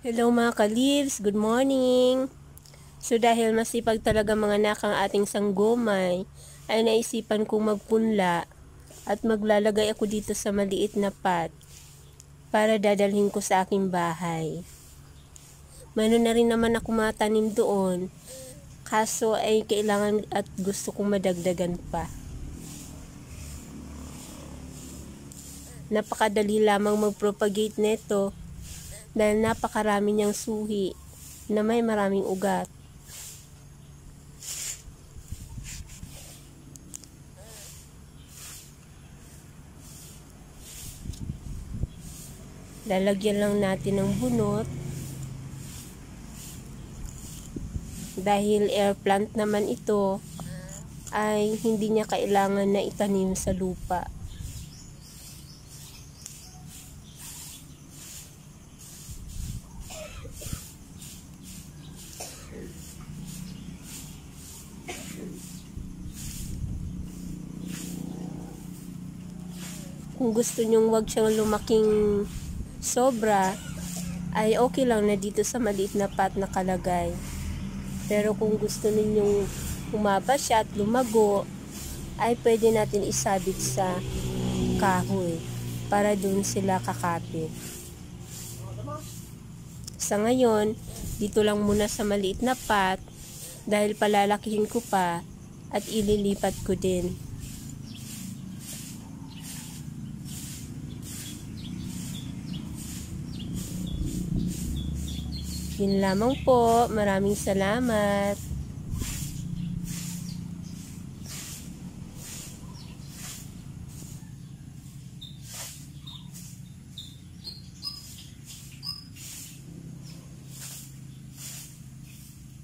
Hello mga ka-leaves, good morning! So dahil masipag talaga mga anak ang ating sanggomay, ay naisipan kong magpunla at maglalagay ako dito sa maliit na pot para dadalhin ko sa aking bahay. Mayroon na rin naman ako matanim doon, kaso ay kailangan at gusto kong madagdagan pa. Napakadali lamang mag-propagate nito dahil napakarami niyang suhi na may maraming ugat. Lalagyan lang natin ng bunot dahil air plant naman ito ay hindi niya kailangan na itanim sa lupa. Kung gusto nyong wag siyang lumaking sobra, ay okay lang na dito sa maliit na pot nakalagay. Pero kung gusto ninyong humaba siya at lumago, ay pwede natin isabit sa kahoy para dun sila kakapit. Sa ngayon, dito lang muna sa maliit na pot dahil palalakihin ko pa at ililipat ko din. Yun lamang po. Maraming salamat.